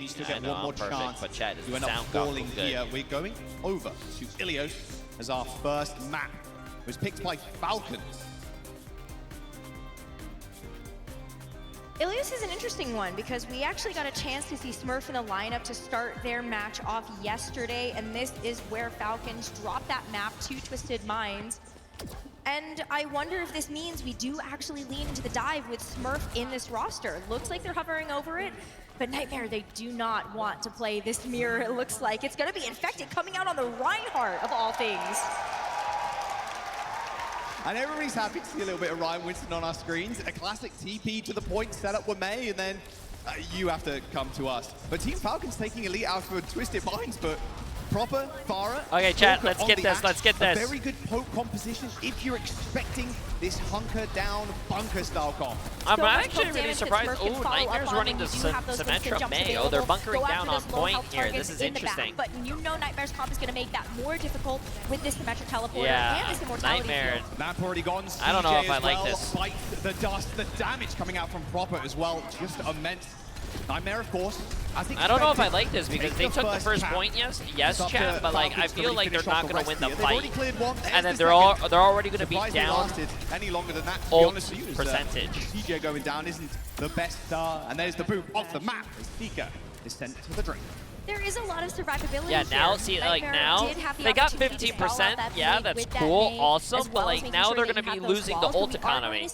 You still get one more chance. But Chad, you end up falling here. We're going over to Ilios as our first map. It was picked by Falcons. Ilios is an interesting one because we actually got a chance to see Smurf in the lineup to start their match off yesterday, and this is where Falcons dropped that map to Twisted Minds. And I wonder if this means we do actually lean into the dive with Smurf in this roster. Looks like they're hovering over it, but NTMR, they do not want to play this mirror, it looks like. It's gonna be Infected coming out on the Reinhardt of all things. And everybody's happy to see a little bit of Ryan Winston on our screens. A classic TP to the point setup with May, and then you have to come to us. But Team Falcons taking a lead out of Twisted Minds, but proper Farah. Okay, chat, let's get this, let's get this. A very good poke composition if you're expecting this hunker down bunker style comp. I'm actually really surprised. Oh, NTMR's running the Symmetra May. Oh, they're bunkering down on point here. This is interesting. But you know NTMR's comp is going to make that more difficult with this Symmetra teleporter and this immortality NTMR. Map already gone. I don't know if I like this. Fight the dust, the damage coming out from Proper as well, just immense. NTMR, of course. I don't know if I like this because they took the first point, yes, chat, but like I feel like they're not going to win the fight, and then they're already going to be down any longer than that. Percentage. CJ going down isn't the best star, and there's the boot off the map. Seeker is sent to the drink. There is a lot of survivability Yeah, now, here. see, like now, they got 15%, yeah, that's cool, awesome, but like now they're going to be losing the ult economy.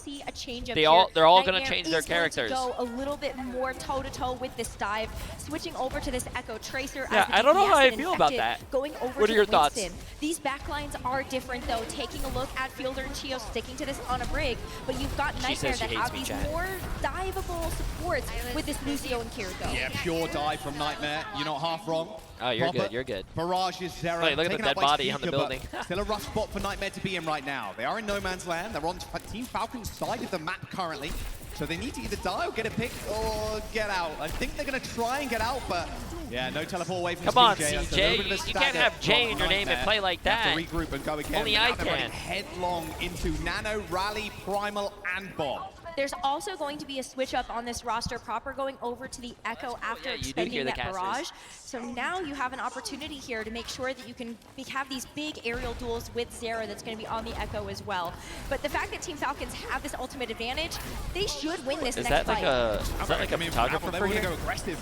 They're all going to change their characters. Go a little bit more toe-to-toe with this dive, switching over to this Echo Tracer. Yeah, I don't know how I feel about that. Going over what are your thoughts? These backlines are different though, taking a look at Fielder and Chio sticking to this on a brig, but you've got NTMR that have these more diveable supports with this Lucio and Kiriko. Yeah, pure dive from NTMR. You're not half wrong. Oh, you're good, you're good. Barrage is Zera. Wait, look at the dead body on the building. Still a rough spot for NTMR to be in right now. They are in no man's land. They're on Team Falcon's side of the map currently. So they need to either die or get a pick or get out. I think they're going to try and get out, but yeah, no teleport away from Come on, CJ. You can't have Jay in your name and play like that. Have to regroup and go again. Only I can. Headlong into Nano, Rally, Primal, and Bomb. There's also going to be a switch up on this roster proper going over to the Echo after expending that barrage. So now you have an opportunity here to make sure that you can have these big aerial duels with Zera that's going to be on the Echo as well. But the fact that Team Falcons have this ultimate advantage, they should win this next fight. Is that like a photographer for here? Go aggressive.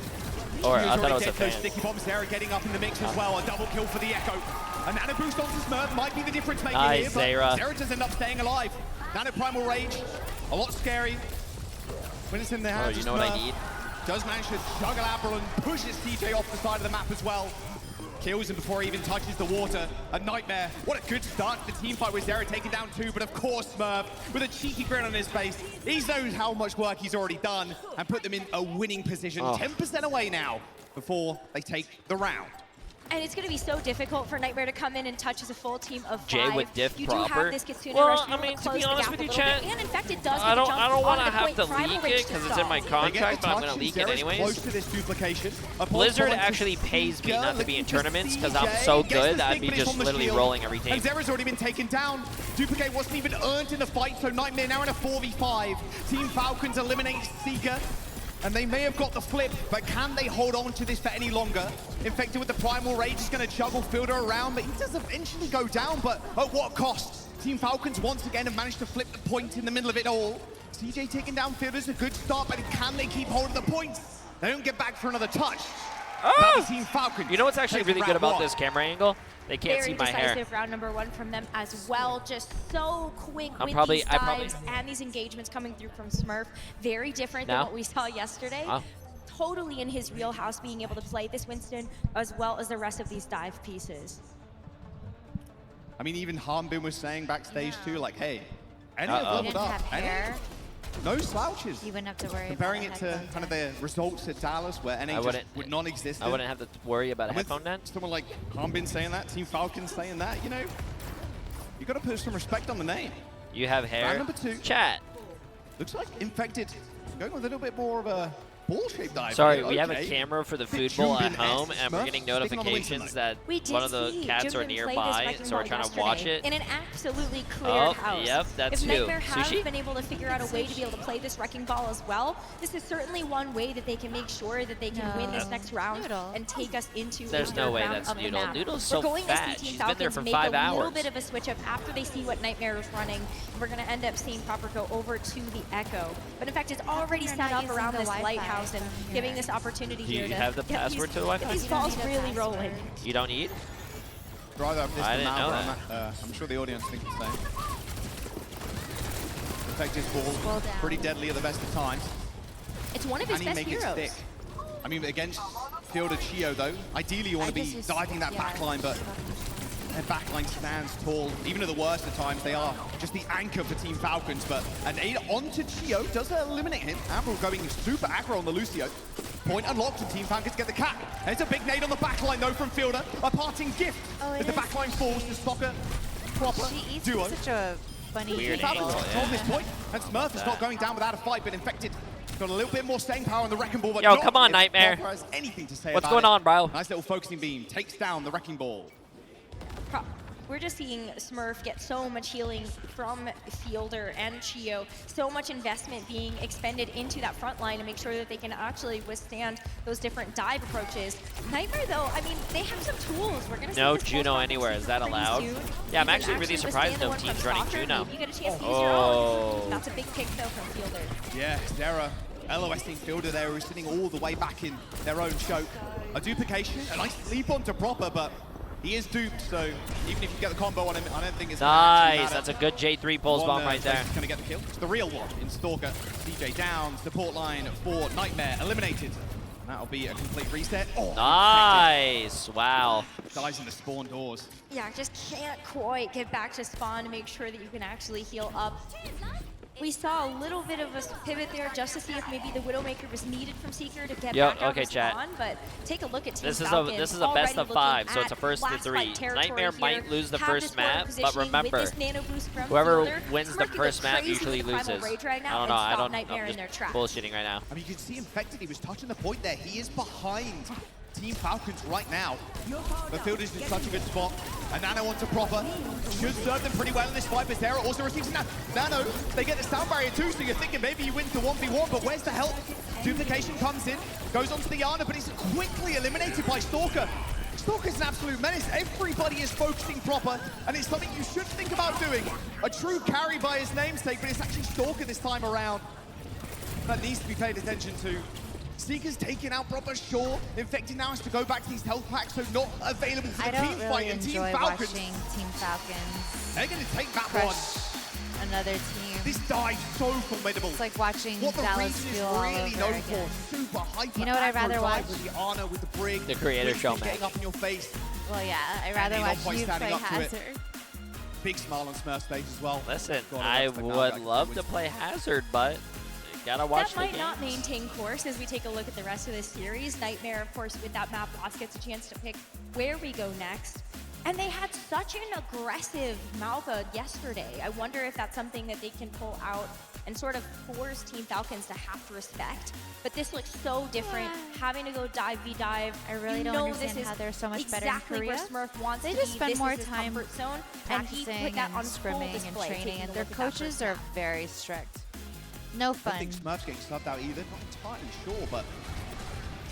Or I thought it was a fan. Sticky Bomb Zera getting up in the mix as well. A double kill for the Echo. A nano boost onto Smurf might be the difference maker here, but Zera does end up staying alive. Nano Primal Rage, a lot scary. When it's in their hands, you know what I need? Does manage to juggle Avril and pushes CJ off the side of the map as well. Kills him before he even touches the water. A NTMR. What a good start to the team fight with Zera taking down 2, but of course Smurf, with a cheeky grin on his face, he knows how much work he's already done and put them in a winning position. 10% away now before they take the round. And it's going to be so difficult for NTMR to come in and touch as a full team of 5. Jay with diff you proper. do have this Kitsune well, rush. I mean, to be honest with you, chat, and Infected does I don't want to have to leak it because it's in my contract, but I'm going to leak it anyways. Close to this duplication. Blizzard actually pays me not to be in tournaments because I'm so good, I'd be just literally rolling every team. And Zera's already been taken down. Duplicate wasn't even earned in the fight, so NTMR now in a 4v5. Team Falcons eliminate Seeker. And they may have got the flip, but can they hold on to this for any longer? Infected with the Primal Rage is going to juggle Fielder around, but he does eventually go down, but at what cost? Team Falcons once again have managed to flip the point in the middle of it all. CJ taking down Fielder's a good start, but can they keep hold of the points? They don't get back for another touch. Oh! Team Falcons. You know what's actually really good about this camera angle? They can't see my hair. Very decisive round number 1 from them as well. Just so quick with these dives and these engagements coming through from Smurf. Very different than what we saw yesterday. Totally in his wheelhouse, being able to play this Winston as well as the rest of these dive pieces. I mean, even Harbin was saying backstage too, like, hey, any have leveled up. No slouches. You wouldn't have to worry Comparing about it to kind of the results at Dallas where NA just would non-exist. I wouldn't have to worry about a headphone net. Someone like Harbin saying that, Team Falcons saying that, you know, you got to put some respect on the name. You have hair. Round number 2. Chat. Looks like Infected going with a little bit more of a ball-shaped dive. Sorry, we have a Okay. camera for the food Bit bowl at June home, bin and we're Smurf getting sticking on the wing notifications that We did one of the see cats are June play this nearby, wrecking so we're ball trying to watch yesterday it. in an absolutely clear Oh, house. yep, that's if who? Nightmare have Sushi? been able to figure out a way to be able to play this wrecking ball as well, this is certainly one way that they can make sure that they can win this next round and take us into There's the no third way round that's of the Noodle. map. Noodle's so We're going to see fat. Team She's been there Falcons for make 5 a hours. little bit of a switch up after they see what Nightmare is running. We're going to end up seeing Proper go over to the Echo. But in fact, it's already set up around this lighthouse and giving this opportunity Do here you to have the get password these, to the Wi-Fi? get these balls really rolling. You don't eat? Rather have this I than didn't know Malva. that. I'm sure the audience thinks the same. Protect his ball. Pretty deadly at the best of times. It's one of his Can he best make heroes. it stick? I mean, against Fielder Chio, though, ideally you want to be diving that backline, but their backline stands tall. Even at the worst of times, they are just the anchor for Team Falcons. But an aid onto Chio does eliminate him. Avril going super aggro on the Lucio. Point unlocked, and Team Falcons get the cap. And it's a big nade on the backline, though, from Fielder. A parting gift as the backline falls to Stalker. Proper duo. Such a funny Weird Falcons angle, control this point, and Smurf is not going down without a fight, but Infected got a little bit more staying power on the Wrecking Ball. But Yo, not come on, if Nightmare. Proper has anything to say What's about going it. on, bro? Nice little focusing beam takes down the Wrecking Ball. We're just seeing Smurf get so much healing from Fielder and Chio, so much investment being expended into that front line to make sure that they can actually withstand those different dive approaches. Nightmare, though, I mean, they have some tools. We're gonna see No this Juno Pulse anywhere. Is that pretty allowed? soon. Yeah, I'm You can actually really surprised withstand the no one team's from running Stalker. Juno. Maybe you get a chance to use your Oh. own. That's a big pick, though, from Fielder. Yeah, Zera, LOSing Fielder there, who's sitting all the way back in their own choke. A duplication, a nice leap onto Proper, but he is duped, so even if you get the combo on him, I don't think it's gonna actually Nice. matter. That's a good J3 pulse bomb right there. He's going to get the kill. It's the real one in Stalker. DJ down, support line for Nightmare, eliminated. And that'll be a complete reset. Oh, Nice. Wow. dies in the spawn doors. Yeah, just can't quite get back to spawn to make sure that you can actually heal up. We saw a little bit of a pivot there just to see if maybe the Widowmaker was needed from Seeker to get Yep, back out okay, of chat. spawn, but take a look at Team This is Falcons. a best of 5, so it's a Already first to looking at 3. last fight territory Nightmare here, might lose the have first this one map, but positioning with remember, this nano boost from whoever Fielder, wins the Smurf can go first map crazy usually with the Primal loses. Rage right now I don't and know. stop Nightmare I'm in their just tracks. bullshitting right now. I mean, you can see Infected, he was touching the point there. He is behind Team Falcons right now. The field is in such a good spot. A Nano onto Proper. Should serve them pretty well in this fight, but Zera also receives a Nano. They get the sound barrier too, so you're thinking maybe he wins the 1v1, but where's the help? Duplication comes in, goes onto the Yana, but he's quickly eliminated by Stalker. Stalker's an absolute menace. Everybody is focusing Proper, and it's something you should think about doing. A true carry by his namesake, but it's actually Stalker this time around. That needs to be paid attention to. Seeker's taking out Proper, sure. Infected now has to go back to these health packs, so not available for I the don't team really fight. And Team enjoy Falcons, watching Team Falcons they're going to take that crush one. another team. This dive so formidable. It's like watching What the Dallas region is Fuel all really over known again. for. Super hyper. You know what I'd aggro rather dive watch? With the Ana, with the Brig. The creator show Getting match. up in your face. Well, yeah, I'd rather you're not watch quite you standing play up to it. Hazard. Big smile on Smurf's face as well. Listen, Gotta I respect that would guy. love to play Hazard, but gotta watch That might the not games. maintain course as we take a look at the rest of this series. Nightmare, of course, with that map loss gets a chance to pick where we go next. And they had such an aggressive Malva yesterday. I wonder if that's something that they can pull out and sort of force Team Falcons to have to respect. But this looks so different, having to go dive v dive. I really You don't know understand this is how they're so much better in exactly Korea. where Smurf wants They to just be. spend This more is his time comfort zone, and he practicing put that and on full scrimming and display, training, taking and a their look at that coaches first are map. very strict. No I fun. think Smurf's getting subbed out either. Not entirely sure, but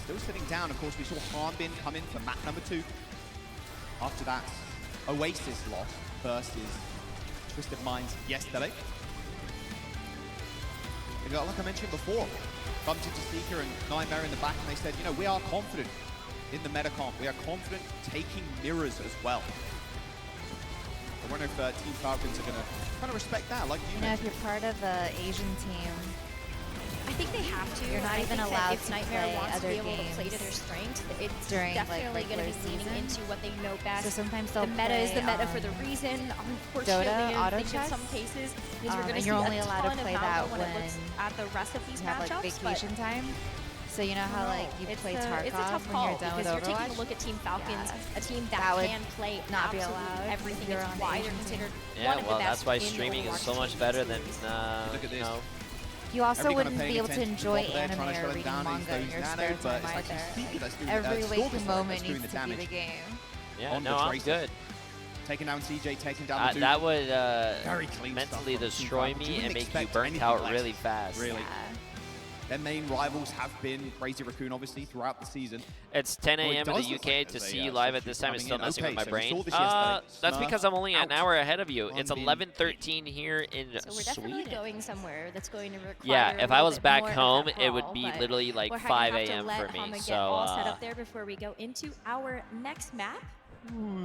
still sitting down. Of course, we saw Harmbin come in for map number 2. After that, Oasis loss versus Twisted Minds yesterday. They got, like I mentioned before, bumped into Seeker and Nightmare in the back, and they said, you know, we are confident in the meta comp. We are confident taking mirrors as well. I wonder if Team Falcons are going to kind of respect that, like you You know, mentioned. if you're part of an Asian team, I think they have to. You're not I even think that allowed if to Nightmare play wants to other be able to play to games their strengths, it's during, like, definitely going to be regular leaning season. into what they know best. so sometimes The they'll meta is the play, meta for the reason. Unfortunately, Dota, I auto think in chess, some cases, is we're going to and see you're a only allowed to ton of play Malva that when it looks when at the rest of these you have like matchups. vacation time. So you know how like you it's play a, Tarkov it's a tough when call you're done with because you're taking Overwatch? a look at Team Falcons, Yeah. a team That that would can play not be absolutely allowed everything. if you're It's on the why they're Asian considered team. one Yeah, of well, the that's best why in the streaming is Overwatch so much team better than, series. Look at you this. know, You also Everybody wouldn't kinda be paying able to attention enjoy top there, anime trying to or shut him reading down. He's manga in those your nano, spare but time it's like either. Seeker that's doing, Every Stalker, waking sorry, moment that's doing needs the to be damage the game. Yeah, on no, the I'm Tracer. good. Taking down CJ, taking down the That would Very clean mentally stuff from destroy Team Falcons. You me and wouldn't make you expect burnt anything out less. really fast. Really. Yeah. Their main rivals have been Crazy Raccoon, obviously, throughout the season. It's 10 Well, it a.m. in does the look UK like to there's see a, you live at substitute this time. It's still coming in. messing with Okay, my so we brain. saw this yesterday. That's Smurf because I'm only an out. hour ahead of you. One It's being 11:13 here in So we're definitely Sweden. going somewhere that's going to require Yeah, a if I little was bit back more of home, that it would brawl, be but literally like we're 5 going to a.m. have for to me. let Hama So get all set up there before we go into our next map.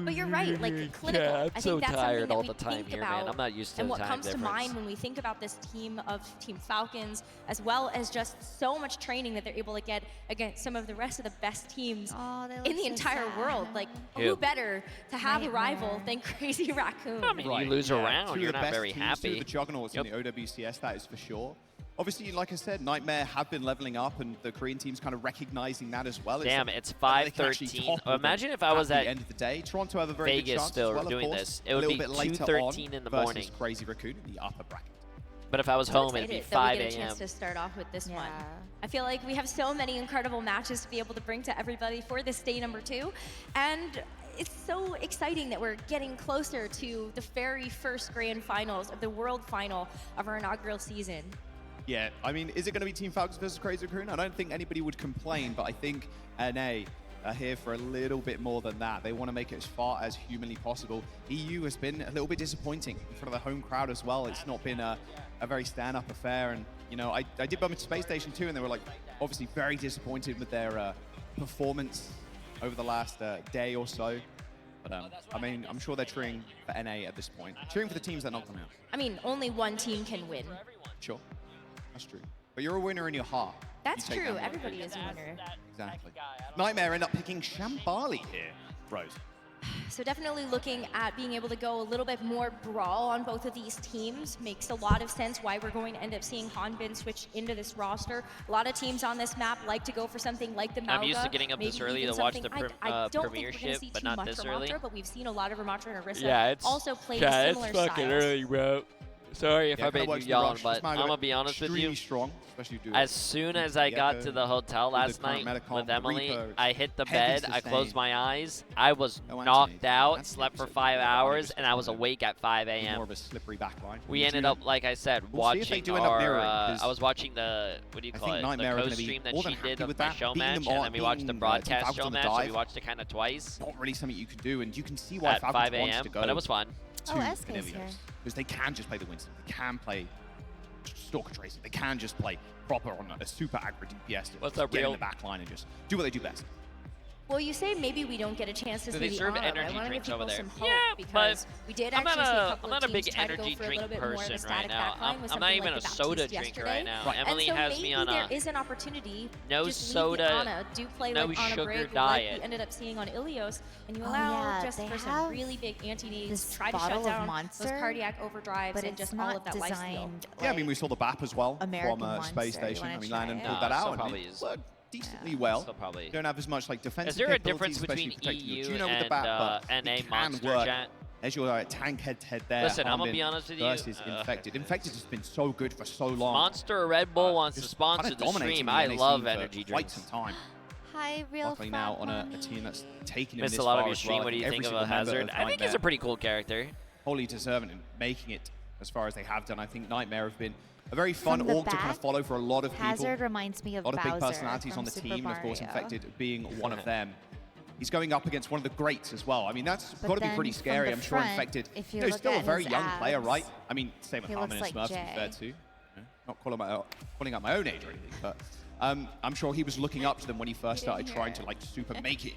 But you're right, like clinical. Yeah, I'm I so think that's tired something that all we the time think here, about, man. I'm not used to and the what time comes to difference. mind when we think about this team of Team Falcons, as well as just so much training that they're able to get against some of the rest of the best teams Oh, they in look the so entire sad. world. Like, Who? who better to have a rival Nightmare. than Crazy Raccoon? I mean, you lose a round, Two you're of the not best very teams, Two happy. of the juggernauts Yep. in the OWCS, that is for sure. Obviously, like I said, Nightmare have been leveling up, and the Korean team's kind of recognizing that as well. Damn, that it's they can actually 5:13. topple them Imagine if I was at at the end of the day. Toronto have a very good Vegas chance still as well, doing of course. this. It A would little be bit later 2:13 on in the versus morning. Crazy Raccoon in the upper bracket. But if I was So home, it'd be excited that 5 we get a a.m. chance to start off with this one. Yeah. I feel like we have so many incredible matches to be able to bring to everybody for this day number 2, and it's so exciting that we're getting closer to the very first grand finals of the world final of our inaugural season. Yeah, I mean, is it going to be Team Falcons versus Crazy Raccoon? I don't think anybody would complain, but I think NA are here for a little bit more than that. They want to make it as far as humanly possible. EU has been a little bit disappointing in front of the home crowd as well. It's not been a very stand-up affair, and you know, I did bump into Space Station too, and they were like obviously very disappointed with their performance over the last day or so. But I mean, I'm sure they're cheering for NA at this point, cheering for the teams that knocked them out. I mean, only one team can win. Sure, that's true. But you're a winner in your heart. That's You take true. that one. Everybody is a winner. Exactly. Nightmare end up picking Shambali here, Rose. So definitely looking at being able to go a little bit more brawl on both of these teams makes a lot of sense why we're going to end up seeing Hanbin switch into this roster. A lot of teams on this map like to go for something like the Mauga. I'm used to getting up this maybe early even to watch something- the I don't think we're gonna premiership, see but too not much this from early. Ramatra, but we've seen a lot of Ramatra and Orisa also play similar styles. bro. Sorry if Yeah, I kinda made works you in the yawn, rush. but This might I'm work gonna be honest with you. Extremely strong, especially if you do As soon as I got to the hotel with the last current night Metacom, with the Emily, Reaper, I hit the heavy bed, I closed sustain. my eyes, I was No knocked Anthony. out, That's slept for so 5 cool. hours, Just and I was kinda awake at 5 more a.m. of a slippery backline. We ended up, like I said, We'll see if they watching do end up our, mirroring, 'cause I was watching the, what do you I call think it, Nightmare are the gonna be co-stream that more she than happy did of with my that. show Beating match, them and on- then we watched the beating, broadcast Falcons show on the match, so we dive. watched it kind of twice Not really something you can do, and you can see why at Falcons 5 wants a.m., to go but it was fun. Oh, SK's here. Because they can just play the Winston. They can play Stalker Tracer. They can just play proper on a super aggro DPS. To What's just up, get real? in the back line and just do what they do best. Well, you say maybe we don't get a chance to Do see they the serve honor, but energy I want to give drinks people over there? some hope Yeah, because we did I'm not actually see a a, couple I'm not of a big teams try to go energy for a drink little bit more of a person right static now. backline with I'm not something even like a the soda Baptiste drinker yesterday. right now. Right. Emily and so has maybe me on there a is an opportunity. no just leave soda, the Ana, do play no like on a sugar break diet. like we ended up seeing on Ilios, and you Oh, allow yeah, just they for some have really big anti-nades, this try to shut bottle of down those Monster, cardiac overdrives but and it's just all not of that lifesteal. designed. Yeah, I mean, we saw the BAP as well American from Monster. Space You Station. wanna I mean, try Landon it? pulled No, that still out and probably it is. worked decently Yeah. well. Still probably. Don't have as much like defensive Is there a capabilities, difference especially between protecting your EU Juno with and the BAP, but NA it can Monster work Chat? as your tank head there. Listen, I'm gonna Hanbin be honest with you, versus Infected. Infected has been so good for so long. Monster Red Bull wants to Just sponsor kinda the dominating stream. the I NA love scene for energy quite drinks. some time. Hi, real Luckily now on a team that's taking him Missed this a lot of far your as stream. well. What do you Every think of single a member Hazard? of I think he's a Nightmare pretty cool character. wholly deserving and making it as far as they have done. I think Nightmare have been a very fun From the org to kind of back, follow for a lot of people. Hazard reminds me of A lot of big Bowser personalities from on the Super team, of course, Mario. Infected being one of them. He's going up against one of the greats as well. I mean, that's But got to be then pretty from scary. the I'm sure front, Infected, if you you know, he's look still a at very his young player, abs, right? I mean, same with he Harmon and looks Smurf, like to be fair, Jay. too. Yeah, not calling out my own age or anything, but I'm sure he was looking up to them when he first started trying to, like, super make it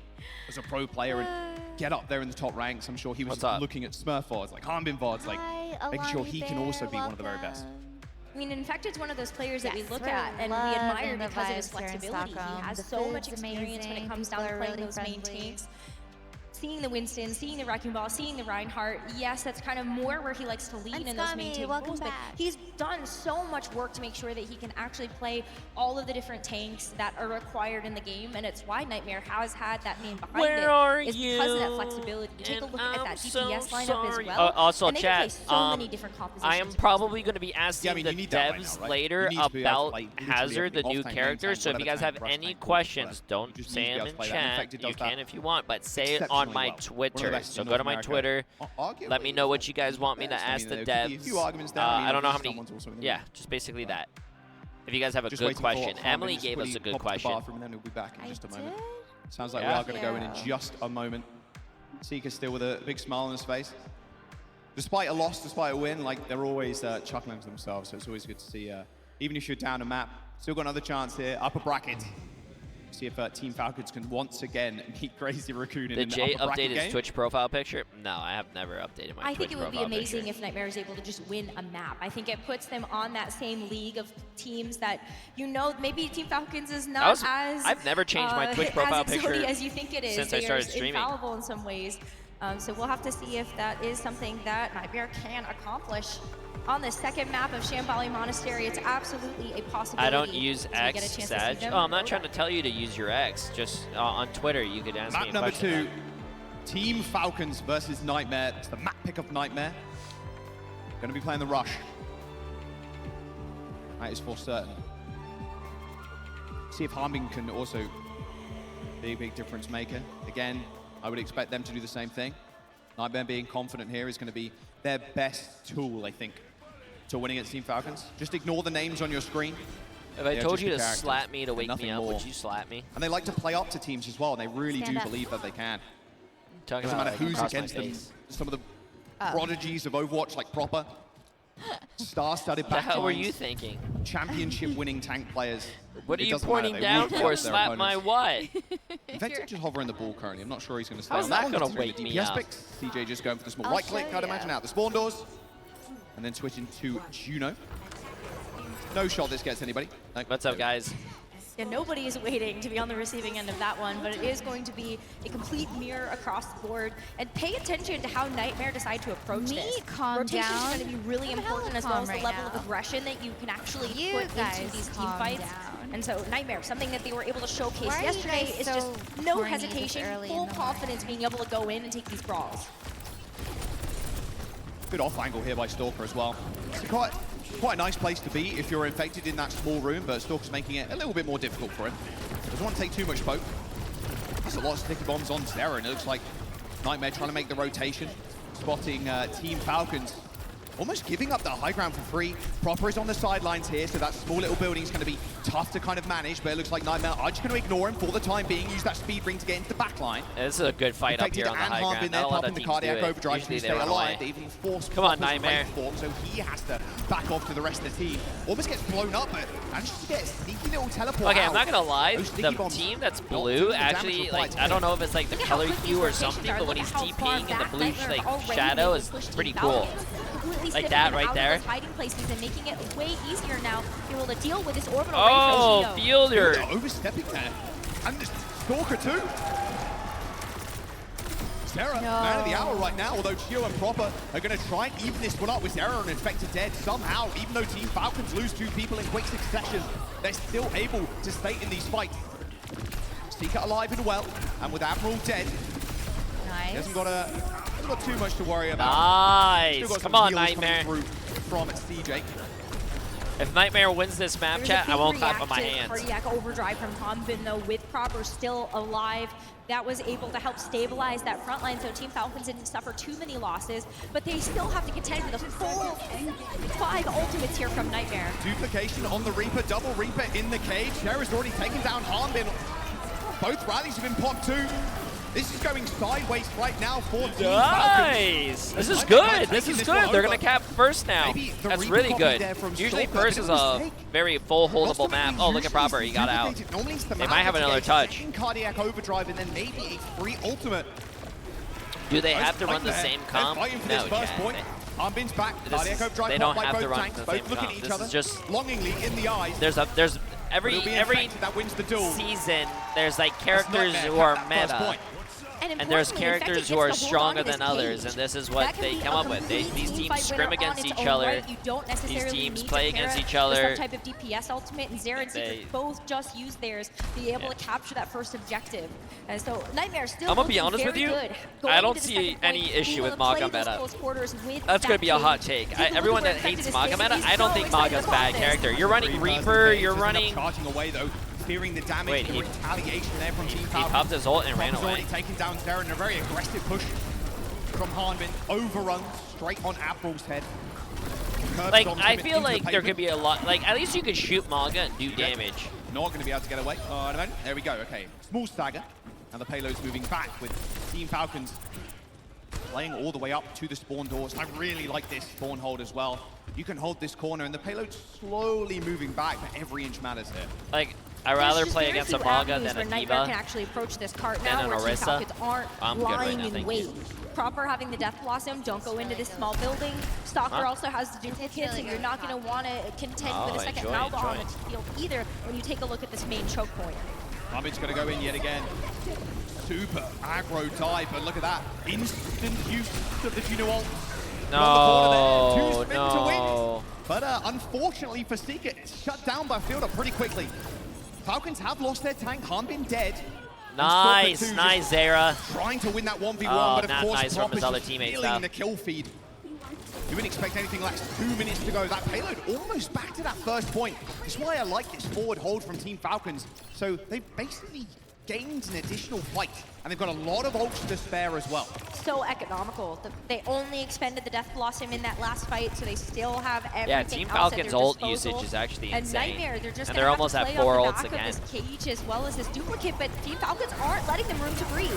as a pro player and get up there in the top ranks. I'm sure he was What's up? looking at Smurf VODs, like Harmbin VODs, like Hi, making sure Alani he can Bear, also be one of the very best. welcome. I mean, Infected's one of those players that we Yes, look we're at and we loving admire the because of his vibes here in flexibility. He Stockholm. has The so much food's experience when it amazing, comes people down to are playing really those main friendly. tanks. seeing the Winston, seeing the Wrecking Ball, seeing the Reinhardt. Yes, that's kind of more where he likes to lean in those main two roles, but he's done so much work to make sure that he can actually play all of the different tanks that are required in the game, and it's why Nightmare has had that main behind it. Is because of that flexibility. You take a look at that DPS lineup as well. Also, and they chat, can play so many different compositions. I am probably going to be asking the devs later about Hazard, the new character, so if you guys have any questions, don't say them in chat. You can if you want, but say it on my Twitter. So go to my Twitter. Let me know what you guys want me to ask the devs. I don't know how many. Yeah, just basically that. If you guys have a good question. Emily gave us a good question. And then we'll be back in just a moment. Sounds like we are going to go in just a moment. Seeker still with a big smile on his face. Despite a loss, despite a win, like they're always chuckling to themselves. So it's always good to see, even if you're down a map, still got another chance here, upper bracket. See if Team Falcons can once again meet Crazy Raccoon in the Jay upper bracket update his game. Twitch profile picture? No, I have never updated my Twitch profile picture. I think it would be amazing if Nightmare is able to just win a map. I think it puts them on that same league of teams that, you know, maybe Team Falcons is not as I've never changed my Twitch profile picture as you think it is. since I started streaming. Infallible in some ways. So we'll have to see if that is something that Nightmare can accomplish. On the second map of Shambali Monastery, it's absolutely a possibility. I don't use X, Sag. Oh, I'm not trying to tell you to use your X. Just on Twitter, you could ask me a question. Map number 2, Team Falcons versus Nightmare. It's the map pick of Nightmare. Going to be playing the Rush. That is for certain. See if Harming can also be a big difference maker. Again, I would expect them to do the same thing. Nightmare being confident here is going to be their best tool, I think, to winning against Team Falcons. Just ignore the names on your screen. If I told you to slap me to wake me up, would you slap me? And they like to play up to teams as well, and they really do believe that they can. Doesn't matter who's against them. Some of the prodigies of Overwatch, like Proper, star-studded backlines. How were you thinking? Championship-winning tank players. What are you pointing down for? Slap my what? Infected just hovering the ball currently. I'm not sure he's going to stay How's on that that going to wake me up? CJ just going for the small right-click, I'd imagine, out the spawn doors. And then switching to Juno. No shot this gets anybody. No. What's up, guys? Yeah, nobody is waiting to be on the receiving end of that one, but it is going to be a complete mirror across the board. And pay attention to how Nightmare decide to approach this. Rotation is going to be really important, as well as the level of aggression that you can actually put into these team fights. And so Nightmare, something that they were able to showcase yesterday, is just no hesitation, full confidence being able to go in and take these brawls. Good off angle here by Stalker as well. It's quite a nice place to be if you're infected in that small room, but Stalker's making it a little bit more difficult for him. Doesn't want to take too much poke. There's a lot of sticky bombs on Zera, and it looks like Nightmare trying to make the rotation, spotting Team Falcons. Almost giving up the high ground for free. Proper is on the sidelines here, so that small little building is going to be tough to kind of manage, but it looks like Nightmare are just going to ignore him for the time being, use that speed ring to get into the back line. This is a good fight up here on the high ground. Not a lot of teams do it. Usually they run away. They even force Come on, Nightmare. Form, so he has to back off to the rest of the team. Almost gets blown up, but manages to get a sneaky little teleport Okay, out. I'm not going to lie. The team that's blue, actually, like, I don't know if it's like the color hue or something, but when he's TPing in the blue like shadow is pretty cool. Like that right there. Hiding places and making it way easier now to be able to deal with this orbital Oh, Fielder. Overstepping there. And the Stalker too. Zera, man of the hour right now, although Gio and Proper are going to try and even this one up with Zera and Infected dead somehow. Even though Team Falcons lose 2 people in quick succession, they're still able to stay in these fights. Seeker alive and well, and with Admiral dead. Nice. He hasn't got too much to worry about. Nice. Come on, Nightmare. From CJ. If Nightmare wins this map, chat, I won't clap on my hands. Cardiac overdrive from Hanbin, though, with Proper still alive. That was able to help stabilize that front line, so Team Falcons didn't suffer too many losses, but they still have to contend with a full 5 ultimates here from Nightmare. Duplication on the Reaper, double Reaper in the cage. Shara's already taken down Hanbin. Both rallies have been popped too. This is going sideways right now for Team Nice! This is good. This is good. They're going to cap first now. That's really good. Usually first is a very full holdable map. Oh, look at Proper. He got out. They might have another touch. Cardiac overdrive and then maybe a free ultimate. Do they have to run the same comp? No, chat. Hanbin's back. Cardiac overdrive. They don't have to run the same comp. This is just longingly in the eyes. There's every that wins the duel. season there's like characters who are meta. And there's characters who are stronger than others, and this is what they come up with. These teams scrim against each other. These teams play against each other. Some type of DPS ultimate, and Zera and Secret both just use theirs to be able to capture that first objective. And so Nightmare still I'm gonna be honest with you, I don't see any issue with Magameta. That's gonna be a hot take. Everyone that hates Magameta, I don't think Maga's a bad character. You're running Reaper, you're running... Charging away though, fearing the damage, the retaliation there from Team Falcons. He popped his ult and ran away. Already taken down Zera in a very aggressive push from Hanbin. Overrun straight on April's head. Like, I feel like there could be a lot, like, at least you could shoot Maga and do damage. Not going to be able to get away. There we go, okay. Small stagger, and the payload's moving back with Team Falcons playing all the way up to the spawn doors. I really like this spawn hold as well. You can hold this corner, and the payload's slowly moving back, but every inch matters here. Like, I'd rather play against a Maga than a Nightmare D.Va. can actually approach this cart Than now, an where Team Orisa. Falcons aren't I'm good right lying now, in thank wait. you. Proper having the Death Blossom, don't go into this small building. Stalker also has the duplicates, and you're not going to want to contend with a second Malva on the field either when you take a look at this main choke point. Ramit's going to go in yet again. Super aggro dive, but look at that. Instant use of the Juno ult. No. But unfortunately for Seeker, it's shut down by Fielder pretty quickly. Falcons have lost their tank, Hanbin dead. Nice Zera. Trying to win that 1v1, Oh, but of not course nice from his other teammates, feeling though. the kill feed. You wouldn't expect anything less. 2 minutes to go. That payload almost back to that first point. That's why I like this forward hold from Team Falcons. So they've basically gained an additional fight, and they've got a lot of ults to spare as well. So economical. They only expended the Death Blossom in that last fight, so they still have everything. Yeah, Team Falcons' ult usage is actually insane. And Nightmare, they're just and they're almost at 4 ults again. again. This cage as well as this duplicate, but Team Falcons aren't letting them room to breathe.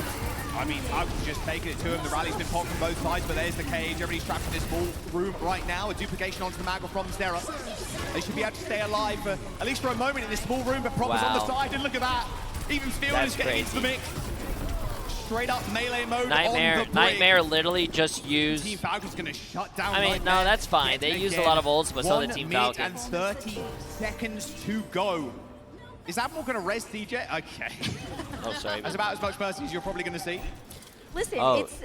I mean, Falcons just taking it to him. The rally's been popped from both sides, but there's the cage. Everybody's trapped in this small room right now. A duplication onto the Maga from Zera. They should be able to stay alive for at least for a moment in this small room, but Proper's on the side, and look at that. Even Fielder's getting into the mix. Straight up melee mode on the Nightmare literally just used... Team Falcon's going to shut down I mean, Nightmare. No, that's fine. They used a lot of ults, but so did Team Falcons. 1 minute and 30 seconds to go. Is Admiral going to res DJ? Okay. Oh, sorry. That's about as much mercy as you're probably going to see. Listen,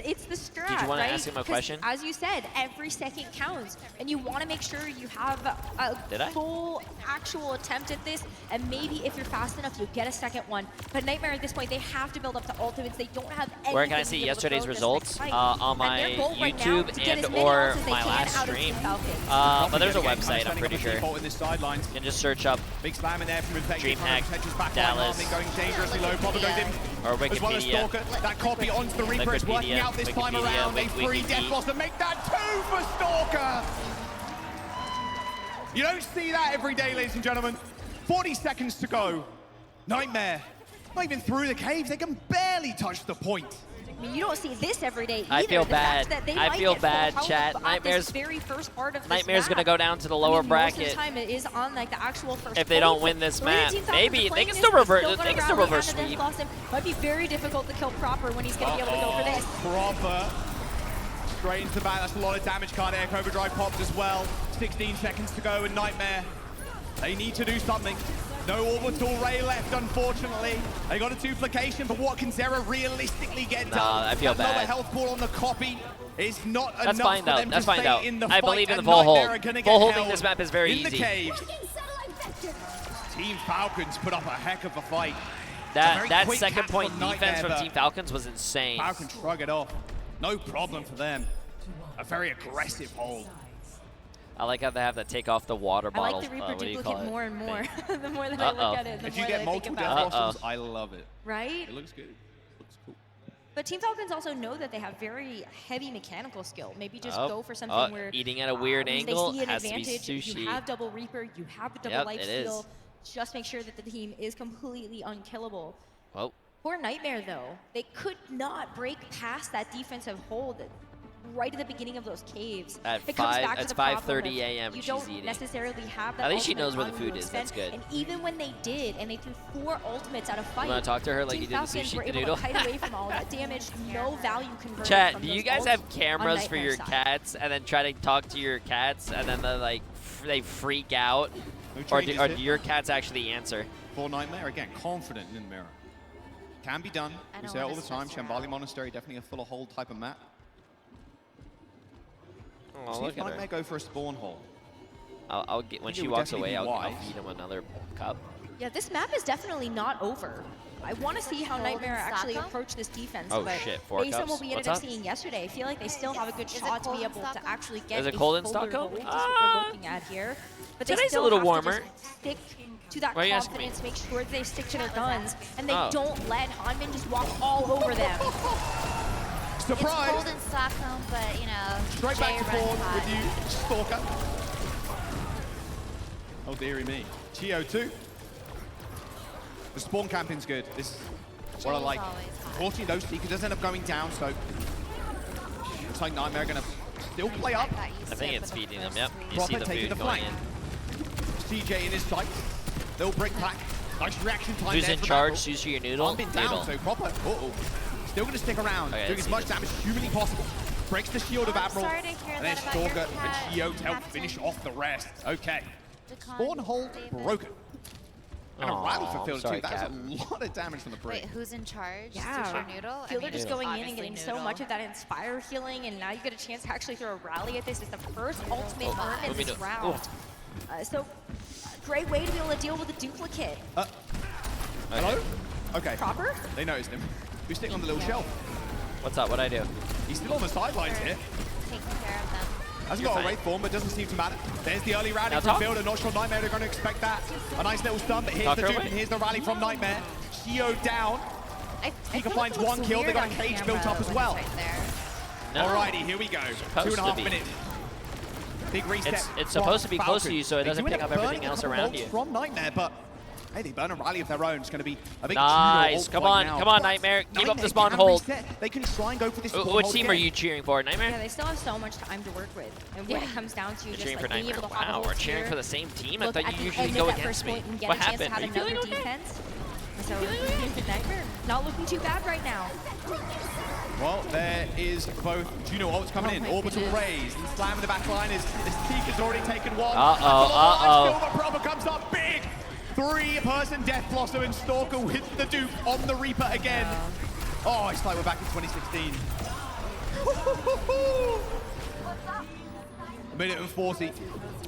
it's the strat, Did you want to right? ask him a question? As you said, every second counts, and you want to make sure you have a full actual attempt at this, and maybe if you're fast enough, you get a second one. But Nightmare at this point, they have to build up the ultimates. They don't have anything. Where can I see yesterday's results? On my YouTube and or my last stream. But there's a website, I'm pretty sure. You can just search up Big slam in there from DreamHack Dallas going dangerously low. Papa goes in. Or As well as Wikipedia. Stalker. That copy onto the Reaper is working out this time around. A free Death Blossom, make that 2 for Stalker. You don't see that every day, ladies and gentlemen. 40 seconds to go. Nightmare, not even through the caves. They can barely touch the point. I mean, you don't see this every day either. I feel bad. I feel bad, chat. Nightmare's very first part of this Nightmare's map. gonna go down to the lower bracket. Most of the time it is on like the actual first if they don't win this map. Maybe they can still reverse. They can still reverse sweep. Might be very difficult to kill Proper when he's gonna be able to go for this. Proper. Straight into the back. That's a lot of damage. Cardiac overdrive popped as well. 16 seconds to go, and Nightmare. They need to do something. No orbital ray left, unfortunately. They got a duplication, but what can Zera realistically get done? I feel bad. Another health ball on the copy is not That's enough fine, for though. them That's to fine, stay though. in the I fight, believe in the and full hold. Nightmare are gonna get Full holding held this map is very in easy. the caves. Team Falcons put up a heck of a fight. That second point defense from Team Falcons was insane. Falcons shrug it off. No problem for them. A very aggressive hold. I like how they have to take off the water I bottle. like the Reaper duplicate more and more. The more that I look at it, the if more you that get I think multiple about Death it. Blossoms, I love it. Right? It looks good. Looks cool. But Team Falcons also know that they have very heavy mechanical skill. Maybe just go for something where eating at a weird angle they see an has advantage. to be sushi. You have double Reaper, you have the double life steal. Just make sure that the team is completely unkillable. Well, Poor Nightmare though, they could not break past that defensive hold right at the beginning of those caves. At it comes back it's to the 5:30 a.m. You she's don't eating. necessarily have that. At least she ultimate knows where the on food you is. extend. That's good. And even when they did, and they threw 4 ultimates out of fight, You want to talk to her like Team you did the Falcons sushi were able noodle? to kite away from all that damage. No value converted. Chat, from do you those guys ults have on cameras for Nightmare's your side. cats and then try to talk to your cats and then they freak out? Or do your cats actually answer? For Nightmare, again, confident in the mirror. Can be done. We say it all the time. Shambali Monastery, definitely a full of hold type of map. Oh, See if Nightmare go for a spawn hole. I'll get when she walks away. I'll feed him another cup. Yeah, this map is definitely not over. I want to see how Nightmare actually approach this defense. Oh but shit, 4 based cups. on what we ended up seeing yesterday, I feel like they still have a good shot to be able to actually get is it cold in Stockholm? Which is what we're looking at here. But they Today's still a little have warmer. to just stick to that Why confidence, make sure they stick to their guns, and they don't let Hanbin just walk all over them. Surprise! It's cold in Stockholm, but you know, straight back to forward with you, Stalker. Oh dearie me. Chio too. The spawn camping's good. This is what I like. Unfortunately, those Seeker doesn't end up going down, so looks like Nightmare are gonna still play up. I think it's feeding them. Yep. You Proper see the taking food the going flank. in. CJ in his sight. They'll break back. Nice reaction time. Who's there in for charge? Battle. Sushi or Noodle? Been down, so Proper. Still gonna stick around, doing as much damage as humanly possible. Breaks the shield of Admiral, and then Stalker and Chio to help finish off the rest. Okay. Spawn hole broken. And a rally for Fielder too. That's a lot of damage from the break. Wait, who's in charge? Yeah. Sushi or Noodle? Fielder just going in and getting Noodle. so much of that Inspire healing, and now you get a chance to actually throw a rally at this. It's the first ultimate burn in this round. So, great way to be able to deal with a duplicate. Hello? Okay. Proper? They noticed him. He's sitting on the little shelf. What's up? What'd I do? He's still on the sidelines here. Taking care of them. Hasn't got a Wraith form, but doesn't seem to matter. There's the early rally from Fielder. Not sure Nightmare are going to expect that. A nice little stun, but here's the dupe, and here's the rally from Nightmare. Chio down. Seeker finds one kill. They got a cage built up as well. Alrighty, here we go. 2.5 minutes. Big reset. It's supposed to be close to you, so it doesn't pick up everything else around you. From Nightmare, but hey, they burn a rally of their own. It's going to be a big nice. Come on, Nightmare. Keep up the spawn hold. They can try and go for this spawn Which hold team are you cheering for, Nightmare? Yeah, they still have so much time to work with. And when it comes down to just like being able to wow, we're cheering for the same team. I thought you usually go against me. What happened? Are you feeling okay? Defense. So Nightmare not looking too bad right now. Well, there is both Juno ults coming in, orbital raise, and slam in the back line is the Seeker's already taken one. Uh-oh. Proper comes up big. 3-person Death Blossom and Stalker with the dupe on the Reaper again. Oh, it's like we're back in 2016. A minute and 40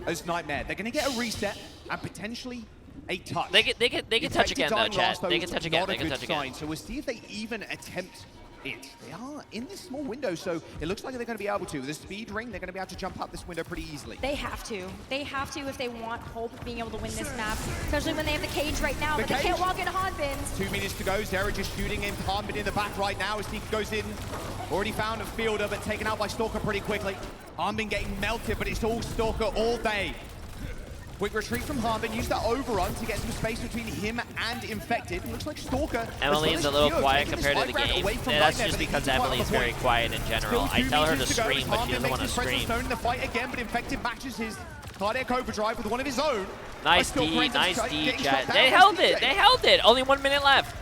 as Nightmare. They're going to get a reset and potentially a touch. They can touch again, though, Chad. They can touch again. They can touch again. So we'll see if they even attempt it. They are in this small window, so it looks like they're going to be able to. With the speed ring, they're going to be able to jump out this window pretty easily. They have to. They have to if they want hope of being able to win this map, especially when they have the cage right now, but they can't walk into Hanbin's. 2 minutes to go. Zera just shooting in. Hanbin in the back right now as Seeker goes in. Already found a Fielder, but taken out by Stalker pretty quickly. Hanbin getting melted, but it's all Stalker all day. Quick retreat from Hanbin, use that overrun to get some space between him and Infected. It looks like Stalker. Emily is a little quiet compared to the game. And that's just because Emily is very quiet in general. I tell her to scream, but she doesn't want to scream. In the fight again, but Infected matches his cardiac overdrive with one of his own. Nice D, Chad. They held it. Only 1 minute left.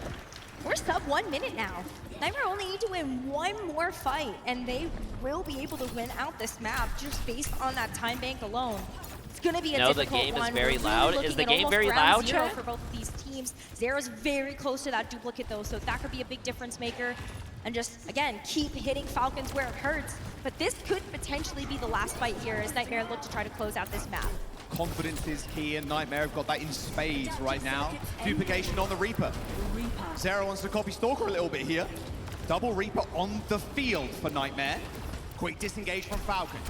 We're sub 1 minute now. Nightmare only need to win one more fight, and they will be able to win out this map just based on that time bank alone. It's going to be a difficult one. The game is very loud. Is the game very loud, Chad? For both of these teams. Zera's very close to that duplicate, though, so that could be a big difference maker. And just, again, keep hitting Falcons where it hurts. But this could potentially be the last fight here as Nightmare look to try to close out this map. Confidence is key, and Nightmare have got that in spades right now. Duplication on the Reaper. Zera wants to copy Stalker a little bit here. Double Reaper on the field for Nightmare. Quick disengage from Falcons.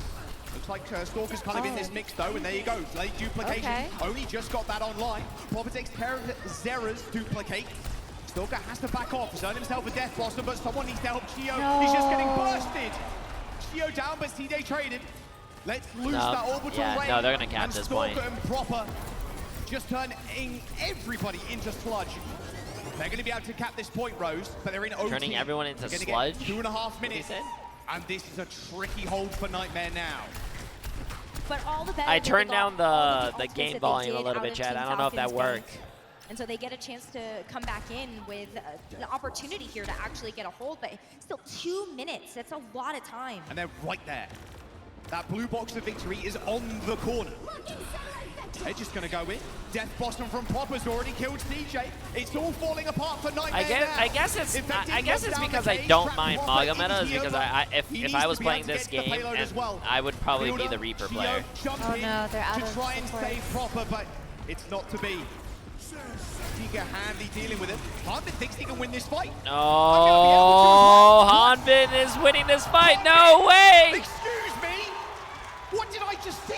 Looks like Stalker's kind of in this mix though, and there you go. Late duplication. Only just got that online. Proper takes care of Zera's duplicate. Stalker has to back off. He's earned himself a Death Blossom, but someone needs to help Chio. He's just getting bursted. Chio down, but CJ traded. Let's lose that orbital range. No, they're going to cap this point. Stalker and Proper just turning everybody into sludge. They're going to be able to cap this point, Rose, but they're in OT. Turning everyone into sludge. sludge? 2.5 minutes. And this is a tricky hold for Nightmare now. But all the better. I turned down the game volume a little bit, Chad. I don't know if that worked. And so they get a chance to come back in with an opportunity here to actually get a hold, but still 2 minutes. That's a lot of time. And they're right there. That blue box of victory is on the corner. They're just going to go in. Death Blossom from Popper's already killed CJ. It's all falling apart for Nightmare. I guess it's because I don't mind Maga meta, is because if I was playing this game, and I would probably be the Reaper player. Oh no, they're out of to try and save Proper, but it's not to be. Seeker handily dealing with it. Hanbin thinks he can win this fight. Oh, Hanbin is winning this fight. No way! Excuse me? What did I just see?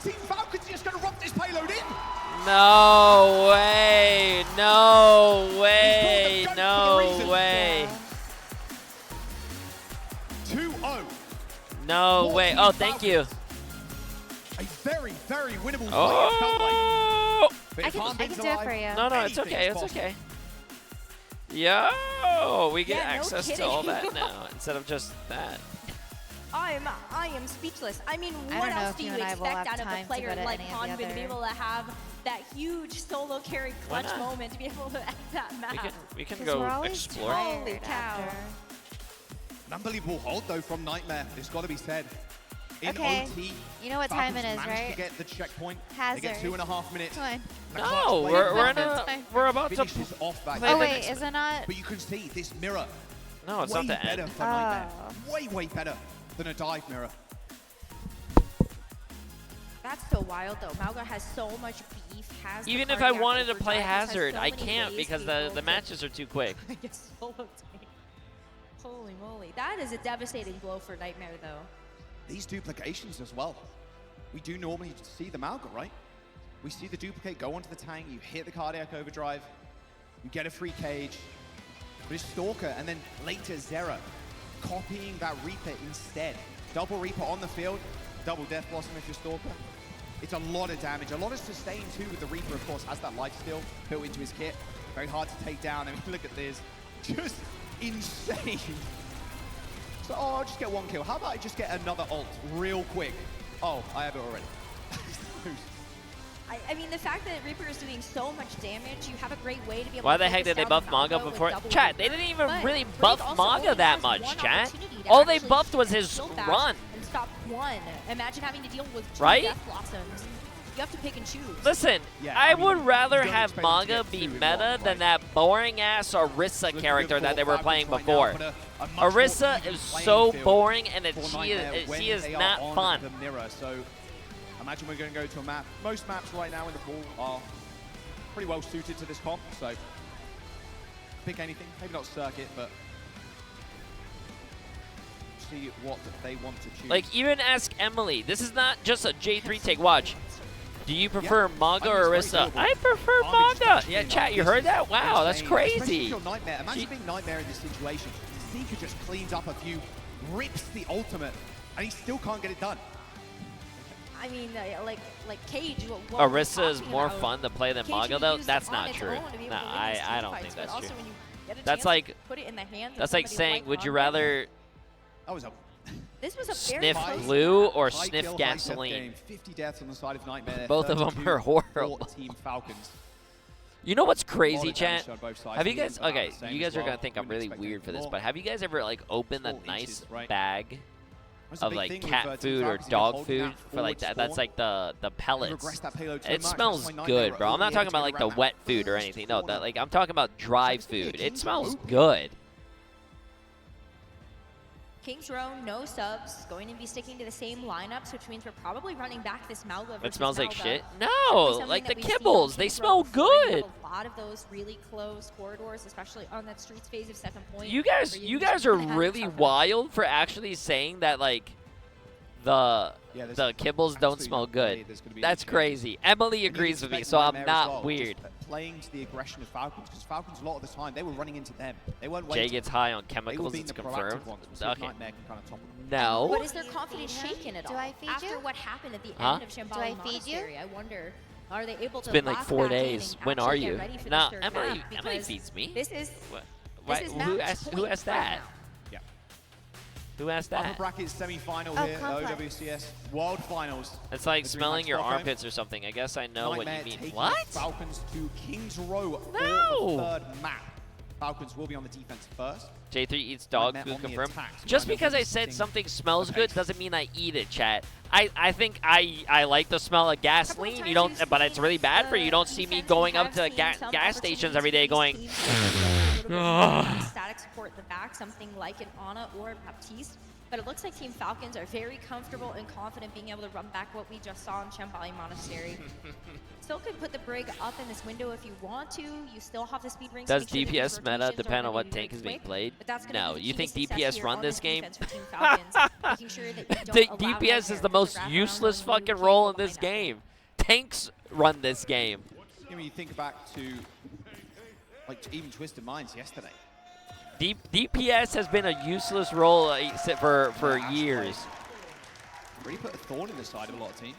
Team Falcons just going to rump this payload in. No way! No way! No way! 2-0. No way! Oh, thank you. A very, very winnable fight. Oh! I can do it for you. No, it's okay. It's okay. Yo, we get access to all that now instead of just that. I am speechless. I mean, what else do you expect out of a player like Hanbin to be able to have that huge solo carry clutch moment to be able to end that map? We can go explore. Holy cow. An unbelievable hold though from Nightmare. It's got to be said. In OT, you know what time it is, right? To get the checkpoint. Hazard. They get 2.5 minutes. Come on. No, we're about to. Off that oh wait, is it not? But you can see this mirror. No, it's not the end. Better for Nightmare. Way better than a dive mirror. That's so wild though. Mauga has so much beef. Even if I wanted to play Hazard, I can't because the matches are too quick. Holy moly. That is a devastating blow for Nightmare though. These duplications as well. We do normally see the Mauga, right? We see the duplicate go onto the tank, you hit the cardiac overdrive, you get a free cage. But it's Stalker and then later Zera copying that Reaper instead. Double Reaper on the field, double Death Blossom if you're Stalker. It's a lot of damage, a lot of sustain too with the Reaper, of course, has that lifesteal built into his kit. Very hard to take down. I mean, look at this. Just insane. So, I'll just get one kill. How about I just get another ult real quick? Oh, I have it already. I mean, the fact that Reaper is doing so much damage, you have a great way to be able to Why the heck did they buff Maga before? Chat, they didn't even really buff Maga that much, chat. All they buffed was his run. And stop one. Imagine having to deal with two Death Blossoms. You have to pick and choose. Listen, I would rather have Maga be meta than that boring-ass Orisa character that they were playing before. Orisa is so boring, and she is not fun. So imagine we're going to go to a map. Most maps right now in the pool are pretty well suited to this comp, so pick anything. Maybe not circuit, but see what they want to choose. Like, even ask Emily. This is not just a J3 take. Watch. Do you prefer Maga or Orisa? I prefer Maga. Yeah, chat, you heard that? Wow, that's crazy. Nightmare. Imagine being Nightmare in this situation. Seeker just cleans up a few, rips the ultimate, and he still can't get it done. I mean, like Cage. Orisa is more fun to play than Maga, though. That's not true. No, I don't think that's true. That's like saying, would you rather sniff glue or sniff gasoline? 50 deaths on the side of Nightmare. Both of them are horrible. Team Falcons. You know what's crazy, chat? Have you guys? Okay, you guys are gonna think I'm really weird for this, but have you guys ever like opened a nice bag of like cat food or dog food for like that? That's like the pellets. It smells good, bro. I'm not talking about like the wet food or anything. No, that like I'm talking about dry food. It smells good. King's Row, no subs, going to be sticking to the same lineups, which means we're probably running back this Mauga. It smells like shit? No, like the kibbles, they smell good. A lot of those really close corridors, especially on that streets phase of second point. You guys are really wild for actually saying that like the kibbles don't smell good. That's crazy. Emily agrees with me, so I'm not weird. Playing to the aggression of Falcons, because Falcons a lot of the time they were running into them. They weren't Jay gets high on chemicals. It's confirmed. Okay. No. But is their confidence shaken at all? Do I feed after you? what happened at the end of Shambhala Do I feed you? Monastery? I wonder, are they able to? It's been like 4 days. When are you? Nah, Emily feeds me. This is. Who asked that? Who asked that? Upper bracket semi-final here, OWCS World Finals. It's like smelling your armpits or something. I guess I know what you mean. What? Falcons to King's Row no. for the third map. Falcons will be on the defense first. J3 eats dog food confirmed. Just because I said something smells good doesn't mean I eat it, chat. I think I like the smell of gasoline. You don't, but it's really bad for you. You don't see me going up to gas stations every day going. Static support in the back, something like an Ana or Baptiste. But it looks like Team Falcons are very comfortable and confident being able to run back what we just saw in Shambali Monastery. Still could put the Brig up in this window if you want to. You still have the speed rings. Does DPS meta depend on what tank is being played? No. You think DPS run this game? DPS is the most useless fucking role in this game. Tanks run this game. When you think back to like even Twisted Minds yesterday. DPS has been a useless role for years. Really put a thorn in the side of a lot of teams.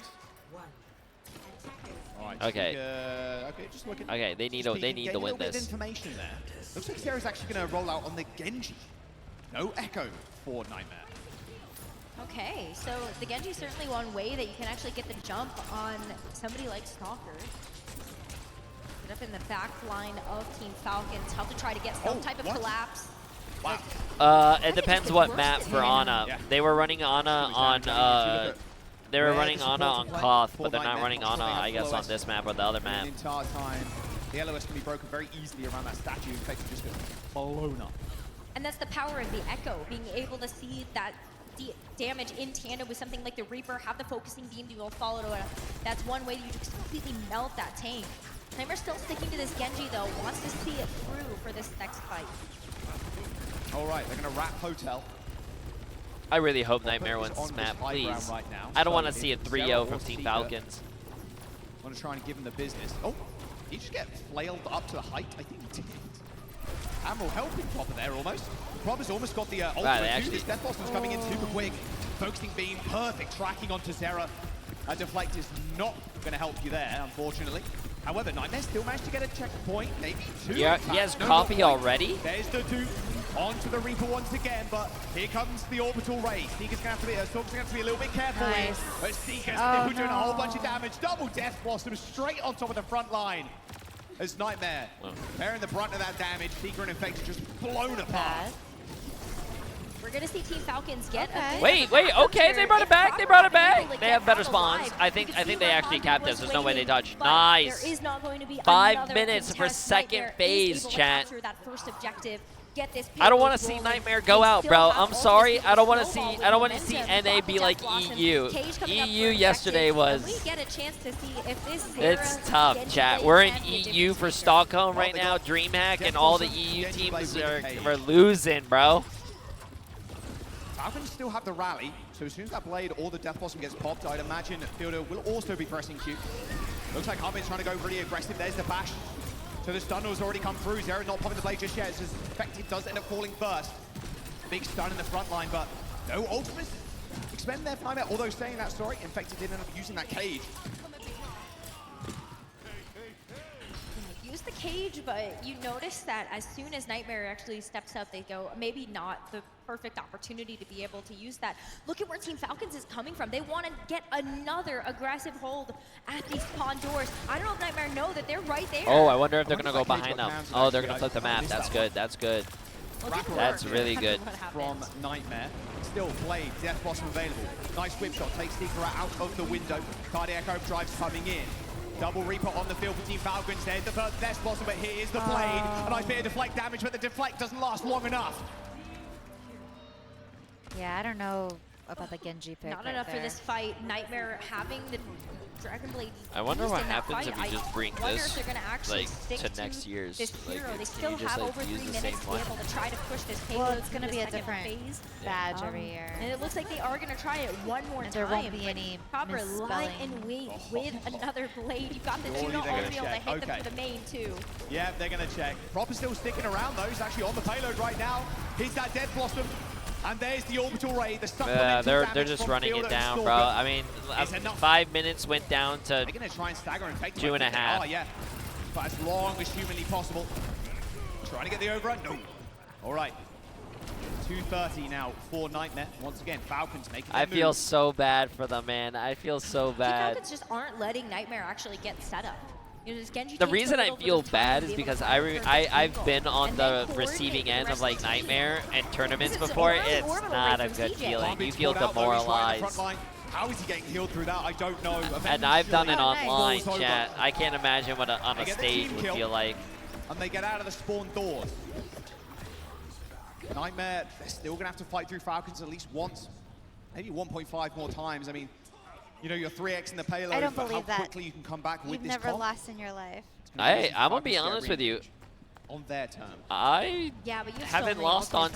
Right, okay. Just looking. Okay, they need to win this. Information there. Looks like Sarah's actually going to roll out on the Genji. No echo for Nightmare. Okay, so the Genji is certainly one way that you can actually get the jump on somebody like Stalker. Get up in the back line of Team Falcons, help to try to get some type of collapse. Wow. It depends what map for Ana. Yeah. They were running Ana on Koth, but they're not running Ana, I guess, on this map or the other map. The entire time, the LOS can be broken very easily around that statue. In fact, it just gets blown up. And that's the power of the Echo, being able to see that damage in tandem with something like the Reaper, have the focusing beam to go follow to it. That's one way that you just completely melt that tank. Nightmare's still sticking to this Genji though, wants to see it through for this next fight. All right, they're gonna wrap Hotel. I really hope Nightmare wins this map, please. Right now. I don't want to see a 3-0 from Team Falcons. I want to try and give him the business. Oh, did he just get flailed up to the height? I think he did. Admiral helping Proper there almost. Proper's almost got the ultimate too. This Death Blossom's coming in super quick. Focusing beam, perfect tracking onto Zera. A deflect is not going to help you there, unfortunately. However, Nightmare still managed to get a checkpoint, maybe two. Yeah, he has copy already. There's the dupe onto the Reaper once again, but here comes the orbital ray. Seeker's going to have to be, Storm's going to have to be a little bit careful here. But Seeker's doing a whole bunch of damage. Double Death Blossom straight on top of the front line. As Nightmare bearing the brunt of that damage, Seeker and Infected just blown apart. We're gonna see Team Falcons get a wait, okay, they brought it back, They have better spawns. I think they actually capped this. There's no way they touch. Nice. There is not going to be 5 minutes for second phase, chat. I don't want to see Nightmare go out, bro. I'm sorry. I don't want to see NA be like EU. EU yesterday was. It's tough, chat. We're in EU for Stockholm right now. DreamHack and all the EU teams are losing, bro. Falcons still have the rally, so as soon as that blade or the Death Blossom gets popped, I'd imagine Fielder will also be pressing Q. Looks like Harvin's trying to go really aggressive. There's the bash. So the stun has already come through. Zera not popping the blade just yet. It's just Infected does end up falling first. Big stun in the front line, but no ultimates expend their time out. Although saying that, sorry, Infected did end up using that cage. Use the cage, but you notice that as soon as Nightmare actually steps up, they go, maybe not the perfect opportunity to be able to use that. Look at where Team Falcons is coming from. They want to get another aggressive hold at these spawn doors. I don't know if Nightmare know that they're right there. Oh, I wonder if they're going to go behind them. Oh, they're going to flip the map. That's good. That's good. That's really good. From Nightmare. Still Blade, Death Blossom available. Nice whip shot, takes Seeker out of the window. Cardiac Overdrive's coming in. Double Reaper on the field for Team Falcons. There's the first Death Blossom, but here is the Blade. A nice bit of deflect damage, but the deflect doesn't last long enough. Yeah, I don't know about the Genji pick. Not enough for this fight. Nightmare having the Dragon Blade. I wonder what happens if you just bring this like to next year's. This hero. They still have over 3 minutes to be able to try to push this payload. Well, it's going to be a different badge every year. And it looks like they are going to try it one more time. There won't be any Copper lying in wait with another blade. You've got the Juno Ordeal to hit them for the main too. Yeah, they're going to check. Proper still sticking around though. He's actually on the payload right now. He's that Death Blossom. And there's the orbital ray, the they're just running it down, bro. I mean, 5 minutes went down to 2.5. Oh, yeah. But as long as humanly possible. Trying to get the overrun. No. All right. 2:30 now for Nightmare. Once again, Falcons making their I feel so bad for them, man. I feel so bad. Falcons just aren't letting Nightmare actually get set up. You know, Genji The takes a reason I little bit feel of time bad to is be able because to find the perfect I've angle. been on And then the coordinate receiving the end rest of like of the team. Nightmare and tournaments This is before. an It's orbital not a right from good CJ. feeling. You He's feel caught out, though. He's right in the demoralized. front line. How is he getting healed through that? I don't know. And I've done it Oh, nice. online, Falls over. chat. I can't imagine what on They a get the stage team would kill. feel like. And they get out of the spawn doors. Nightmare, they're still going to have to fight through Falcons at least once. Maybe 1.5 more times. I mean, you know, you're 3x in the payload, I don't but how believe that. quickly you can come back with You've this never comp. lost in your life. I'm gonna Falcons be get honest with you. re-engaged on their terms. I Yeah, but you haven't lost on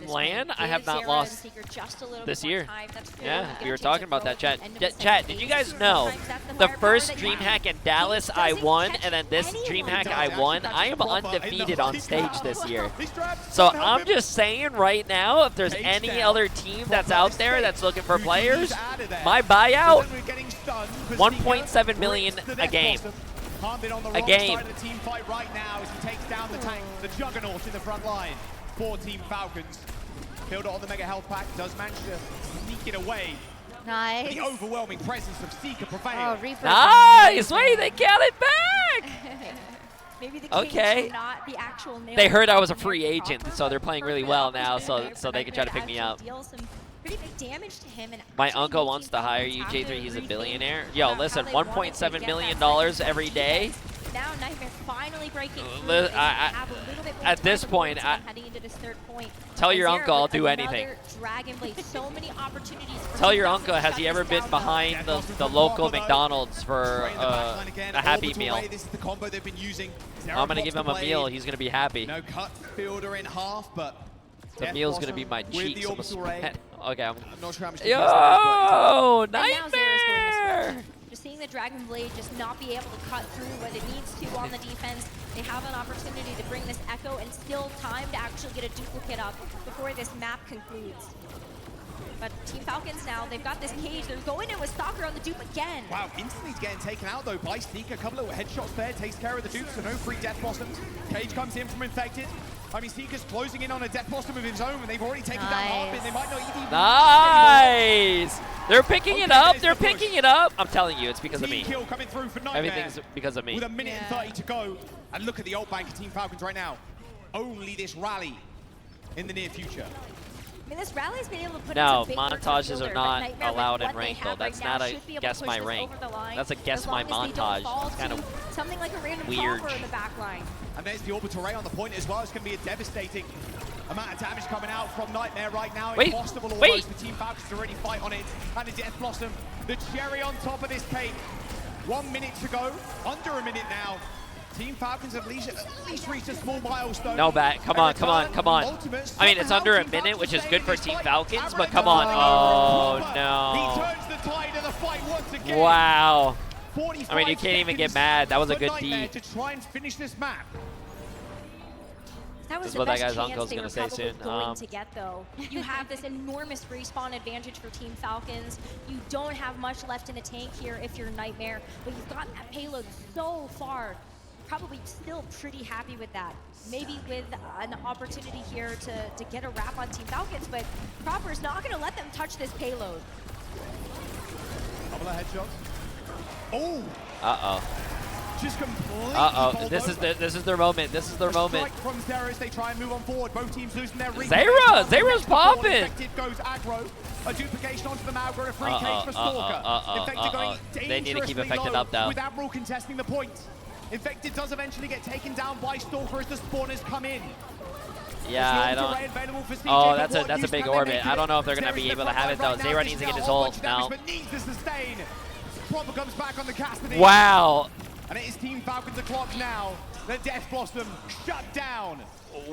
LAN. I have not lost this year. Yeah, we were talking about that, chat. Chat, did you guys know the first DreamHack in Dallas I won, and then this DreamHack I won? I am undefeated on stage this year. So I'm just saying right now, if there's any other team that's out there that's looking for players, my buyout, 1.7 million a game. A game. Side of the team fight right now as he takes down the tank, the juggernaut in the front line for Team Falcons. Killed it on the mega health pack, does manage to sneak it away. Nice. The overwhelming presence of Seeker Oh, prevails. Reaper. Nice! Wait, they got it back! Maybe the Okay. not the actual They heard I was a free agent, so they're playing really well now, so they can try to pick me up. Pretty big damage to him. And My actually uncle make wants Team to hire Falcons you, have Jay3. to He's a rethink billionaire. about Yo, how listen, they wanted to $1.7 get million that every day. Now Nightmare finally breaking through. Li- and have a little bit more at time this before point, the team heading into this third point. Tell your And uncle I'll Zara do with anything. another Dragon Blade. So many opportunities for Tell Team your Falcons uncle, to has shut he ever this been down, though. behind the local McDonald's for Right in the back line again. a Happy Orbital Meal? ray, this is the combo they've been using. I'm going to give him a meal. He's going to be happy. No cut fielder in half, but The Death meal's going to be Blossom my with cheeks. the I'm orbital ray. Okay, I'm not sure how much. Yo, And now Zara's going this Nightmare! way. Just seeing the Dragon Blade just not be able to cut through what it needs to on the defense. They have an opportunity to bring this Echo and still time to actually get a duplicate up before this map concludes. But Team Falcons now, they've got this cage. They're going in with Stalker on the dupe again. Wow, instantly getting taken out though by Seeker. A couple of headshots there, takes care of the dupe, so no free Death Blossoms. Cage comes in from Infected. I mean, Seeker's closing in on a Death Blossom of his own, and they've already taken down half it. They might not even. Nice! They're picking it up. They're picking it up. I'm telling you, it's because of me. Kill coming through for Nightmare. Everything's because of me. With a minute and 30 to go. And look at the ult bank of Team Falcons right now. Only this rally in the near future. I mean, this rally's been able to put No, in some big work montages for are Fielder, not but Nightmare with allowed in what they rank, though. have That's right now not a should be able to guess push my this rank. over the line, That's a guess as my long as they don't montage. fall It's kind to of something like a random weird. chopper in the back line. And there's the orbital ray on the point as well. It's going to be a devastating amount of damage coming out from Nightmare right now. Wait, Impossible wait. almost for Team Falcons to really fight on it. And the Death Blossom, the cherry on top of this cake. 1 minute to go, under a minute now. Team Falcons at least reached a small milestone. no back. Come on, come on, come on. I mean, it's under a minute, which is good for Team Falcons, but come on. Oh, He no. turns the tide of the fight once again. Wow. 45 I mean, you can't even get seconds mad. That was a for good Nightmare D. to try and finish this map. That was This is the what that best guy's chance uncle's they gonna were say probably soon. going to get, though. You have this enormous respawn advantage for Team Falcons. You don't have much left in the tank here if you're Nightmare, but you've got that payload so far. Probably still pretty happy with that. Maybe with an opportunity here to get a wrap on Team Falcons, but Proper's not going to let them touch this payload. Couple of headshots. Oh, Uh-oh. just completely. Uh-oh. bowled This is over. their moment. This is their A moment. strike from Zara as they try and move on forward. Both teams losing their reach. Zara's popping. Infected goes aggro. A duplication onto the Malgar, a free cage for Stalker. Infected going They need to keep dangerously Infected low up, though. with Admiral contesting the point. Infected does eventually get taken down by Stalker as the spawners come in. Yeah, I don't. Oh, that's a big orbit. I don't know if they're gonna be able to have it though. Zara needs to get his ult now. Proper comes back on the Cassidy. Wow. And it is Team Falcons o'clock now. The Death Blossom shut down.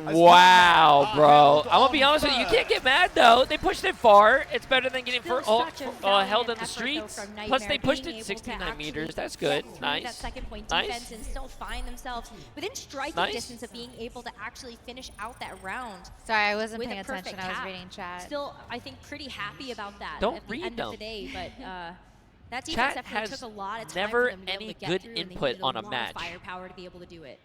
Wow, bro. I'm gonna be honest with you. You can't get mad though. They pushed it far. It's better than getting held in the streets. Plus, they pushed it 69 meters. That's good. Nice. That second point Nice. defense and still find themselves within striking distance of being able to actually finish out that round. Sorry, I wasn't with paying a perfect attention. I was cap. reading chat. Still, I think pretty happy about that Don't at the read end them. of the day, but that defense Chat definitely has took a lot of time never for them to be able any to get good through, and they input needed on a lot of match. firepower to be able to do it.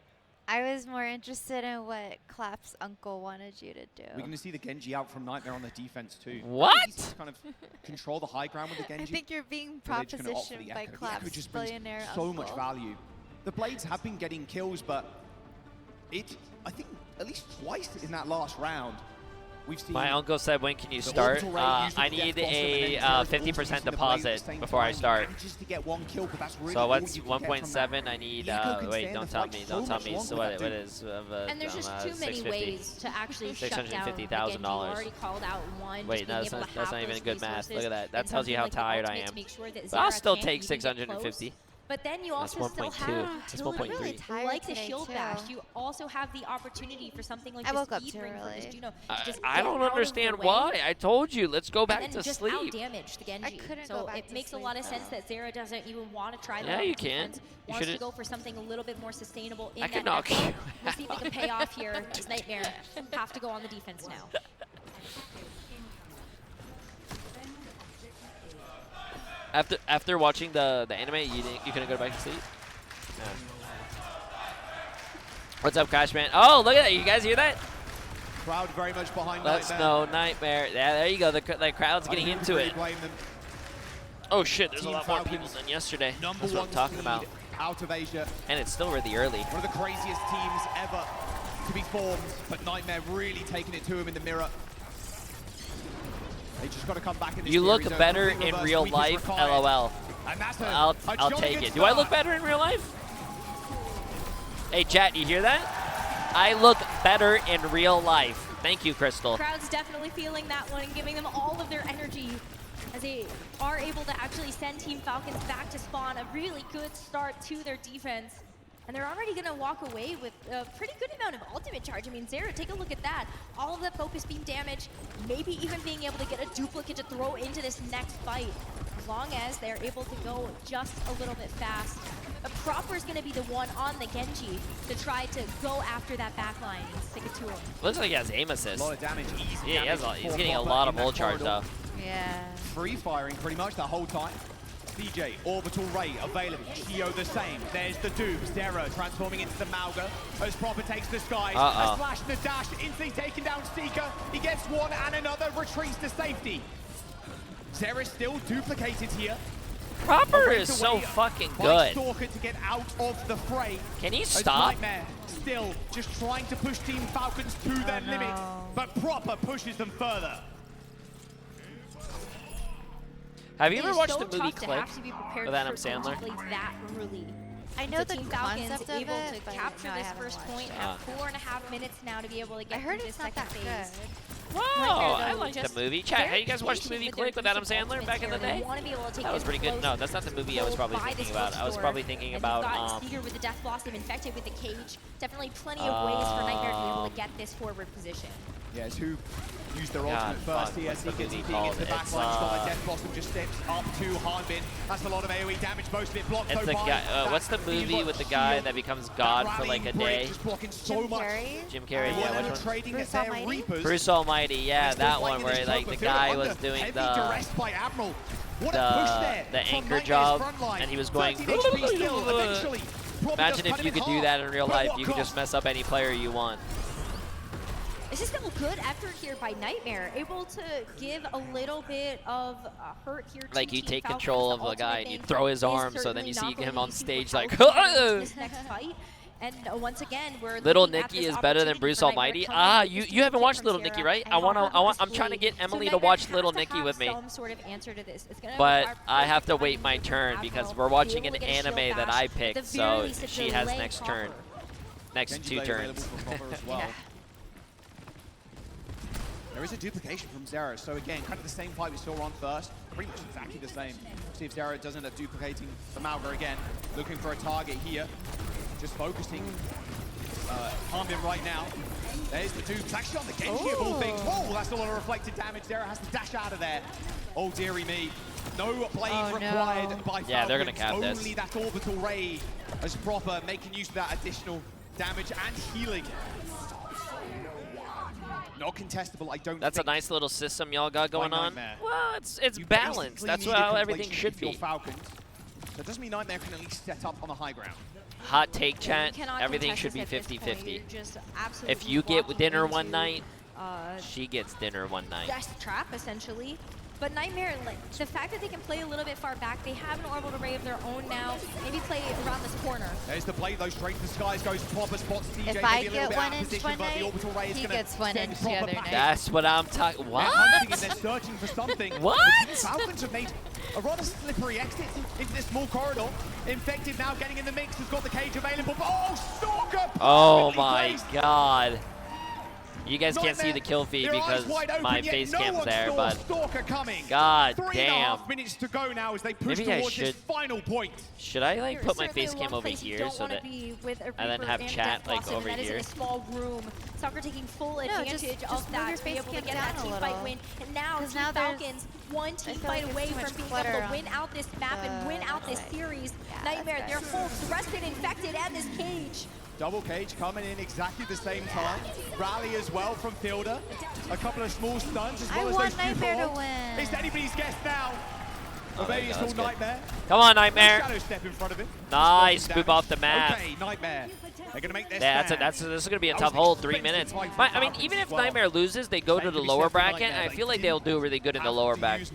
I was more interested in what Clap's uncle wanted you to do. We're going to see the Genji out from Nightmare on the defense too. What? Just kind of control the high ground with the Genji. I think you're being They're just gonna opt for the propositioned by Echo. The Echo Clap's just brings billionaire so uncle. much value The Blades have been getting kills, but I think at least twice in that last round, we've seen... My uncle said, when can you start? I need a 50% deposit before I start. So what's 1.7? I need, wait, don't tell me. So what is? And there's just too many ways to actually shut down $650,000. You already called out one. Wait, no, that's not even good math. Look at that. That tells you how tired I am. But I'll still take 650. But then you also still have That's 1.3. like the shield bash. You also have the opportunity for something like I woke up speed too ring for early. this Juno. I don't understand why. I told you, let's go back to just sleep. Out-damage the Genji. I couldn't so go back it to makes sleep, a lot of though. sense that Zera doesn't even want to try that. Yeah, you can. You wants to should. go for something a little bit more sustainable in I can that knock matchup. you. We'll see if it can pay off here. As Nightmare have to go on the defense now. After watching the anime, you couldn't go back to sleep? Yeah. What's up, Cashman? Oh, look at that. You guys hear that? Crowd very much behind Let's Nightmare. know Nightmare. Yeah, there you go. The crowd's getting into it. Oh, shit. There's a lot more people than yesterday. That's what I'm talking about. Out of Asia. And it's still really early. One of the craziest teams ever to be formed, but Nightmare really taking it to him in the mirror. They just got to come back in this You look series. better in real life, LOL. And that's I'll take it. Do I look better in real life? Hey, chat, you hear that? I look better in real life. Thank you, Crystal. Crowd's definitely feeling that one and giving them all of their energy as they are able to actually send Team Falcons back to spawn. A really good start to their defense. And they're already going to walk away with a pretty good amount of ultimate charge. I mean, Zera, take a look at that. All of the focus beam damage, maybe even being able to get a duplicate to throw into this next fight. As long as they're able to go just a little bit fast. But Proper's going to be the one on the Genji to try to go after that backline and stick it to him. Looks like he has aim assist. A lot of damage, easy Yeah, damage he's for getting a Proper lot of in that ult charge, corridor. though. Yeah. Free firing pretty much the whole time. DJ, Orbital Ray available. Geo the same. There's the Doom. Zera transforming into the Mauga as Proper takes the skies. A slash and a dash. Instantly taking down Seeker. He gets one and another. Retreats to safety. Zera still duplicated here. Proper is so fucking good. Stalker to get out of the fray. Can he stop? Nightmare still just trying to push Team Falcons to their limit, but Proper pushes them further. Have you ever watched the movie Click with Adam Sandler? I know the Team Falcons concept of able it, to but capture no, I this haven't first watched point. it. Have 4.5 minutes now to be able to get I heard through it's this not that second good. phase. Wow, I like the movie. Chat, have you guys watched the movie Click with Adam Sandler back in the day? That was pretty good. No, that's not the movie I was probably thinking about. I was probably thinking about Speaker with the Death Blossom infected with the cage. Definitely plenty of ways for Nightmare to be able to get this forward position. Yes, who used their ultimate first here. Seeker TPing into the backline spot. Death Blossom just steps up to Hanbin. That's a lot of AoE damage. Most of it blocked. It's the guy. What's the movie with the guy that becomes God for like a day? Jim Carrey? Jim Carrey, yeah. Which one? Bruce Almighty? Bruce Almighty, yeah, that one where like the guy was doing the anchor job and he was going. Imagine if you could do that in real life. You could just mess up any player you want. This is still a good effort here by Nightmare, able to give a little bit of hurt here. Like you take control of a guy and you throw his arm, so then you see him on stage like. This next fight. And once again, we're Little Nicky is better than Bruce Almighty. You haven't watched Little Nicky, right? I'm trying to get Emily to watch Little Nicky with me. But I have to wait my turn because we're watching an anime that I picked, so she has next turn. Next 2 turns. There is a duplication from Zera, so again, kind of the same fight we saw on first, pretty much exactly the same. See if Zera does end up duplicating the Mauga again, looking for a target here, just focusing Hanbin right now. There's the Doom, it's actually on the Genji of all things. Whoa, that's a lot of reflected damage. Zera has to dash out of there. Oh dearie me, no blade required by Falcons. Yeah, they're gonna cap this. Only that orbital ray as Proper, making use of that additional damage and healing. Not contestable, I don't That's think. a nice little system y'all got going on. Nightmare. Well, it's You balanced. basically That's need how a everything completion should for your be. Falcons. That doesn't mean Nightmare can at least set up on the high ground. Hot take, chat. Cannot Everything contest should be this at this point. 50-50. You're just absolutely If you get walking dinner into, one night, she gets dinner one night. Death trap, essentially. But Nightmare, like, the fact that they can play a little bit far back, they have an orbital array of their own now. Maybe play around this corner. There's the play, though, straight to the skies, goes proper spots TJ. If I get 1 inch one night, he gets 1 inch the other night. That's what I'm talking. What? They're hunting and they're searching for something. What? The Falcons have made a rather slippery exit into this small corridor. Infected now getting in the mix, has got the cage available. Oh, Stalker! Oh my god. You guys can't see the kill feed because my face cam's there, but god damn. 3.5 minutes to go now as they push Maybe towards this final point. Should I like put my face cam over here so that and then have chat like over here? In a small room. Soccer taking full advantage of that to be able to get that team fight win. And now Team Falcons one team fight away from being able to win out this map and win out this series. Nightmare, they're full thrusted, infected, and this cage. Double cage coming in exactly the same time. Rally as well from Fielder. A couple of small stuns as well as those Nightmare to win. It's anybody's guess now. Evading full Nightmare. Come on, Nightmare. Shadow step in front of him. Nice, boop off the map. Okay, Nightmare. They're gonna make this. Yeah, this is gonna be a tough hold. 3 minutes. I mean, even if Nightmare loses, they go to the lower bracket. I feel like they'll do really good in the lower bracket.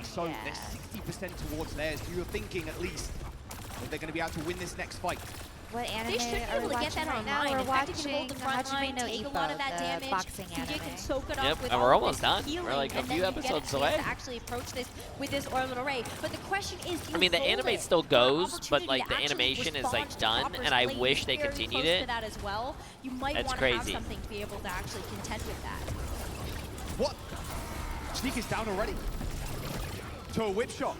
So they're 60% towards theirs. So you're thinking at least that they're gonna be able to win this next fight. What anime they should be able to get that online. We're in fact, if you hold watching the front line, take a lot of that damage. boxing TJ anime. can soak it Yep, off with and all we're of almost this done. healing, We're like a and then few you get episodes a away. chance to actually approach this with this orbital array. But the question is, I mean, the anime still goes, but like the animation is like done, and I wish they continued it. That as well. You might That's want to have crazy. something to be able to actually contend with that. What? Sneak is down already. To a whip shot.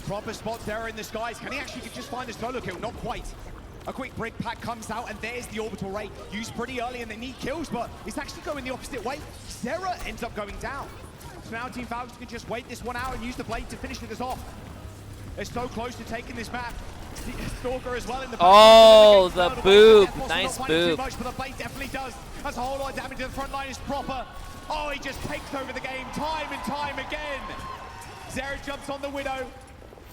Proper spots there in the skies. Can he actually just find a solo kill? Not quite. A quick brick pack comes out, and there's the orbital ray. Used pretty early, and they need kills, but it's actually going the opposite way. Sarah ends up going down. So now Team Falcons can just wait this one out and use the blade to finish this off. They're so close to taking this map. Stalker as well in the back. Oh, the boob. Nice boob. Much, but the blade definitely does. That's a whole lot of damage to the front line is proper. Oh, he just takes over the game time and time again. Zera jumps on the Widow,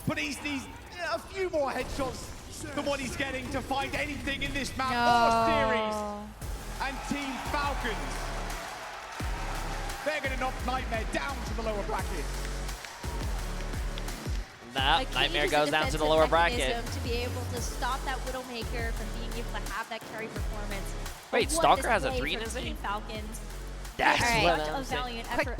but he needs a few more headshots than what he's getting to find anything in this map or series. And Team Falcons, they're going to knock Nightmare down to the lower bracket. Nah, Nightmare goes down to the lower bracket. To be able to stop that Widowmaker from being able to have that carry performance. Wait, Stalker has a 3 in his name? Falcons. That's what a valiant effort.